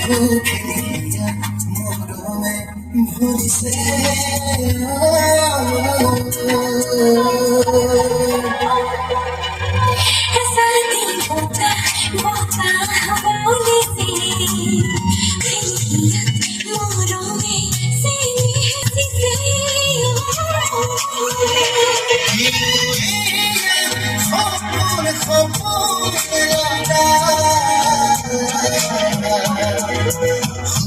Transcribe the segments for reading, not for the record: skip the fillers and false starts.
भूखिया मोरों में भूल से ऐसा नहीं होता होता बोली सी मोरों में से हंसी से खपूर खपूर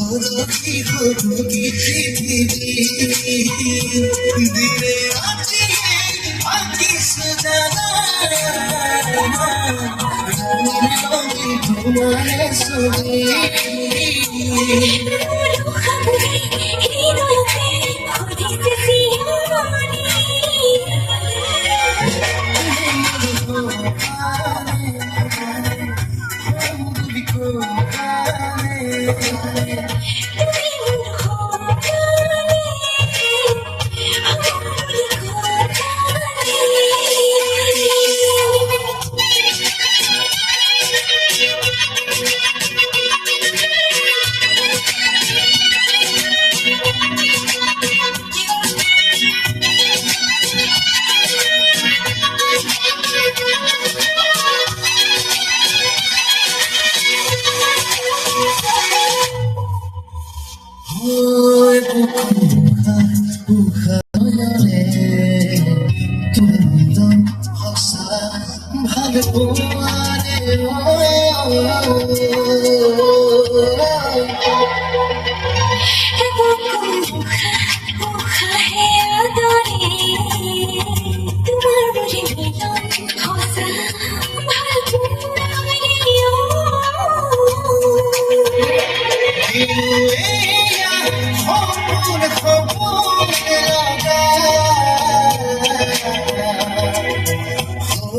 खुदकी पृथ्वी दिले आती आती सजना तुम्हारे सुनी खबरें हीरों पे खुदी से सियानी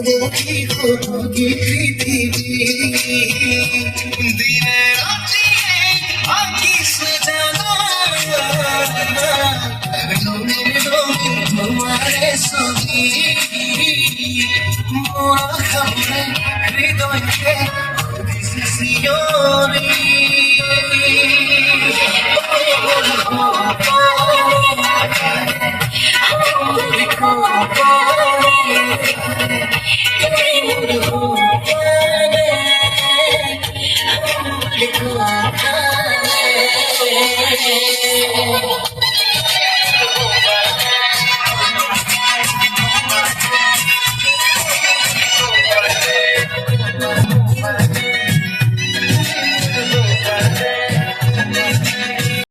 खुदकी पृथ्वी दिले आती आती सजना तुम्हारे सुनी मोरा खबरें हृदय के खुदी से सियोनी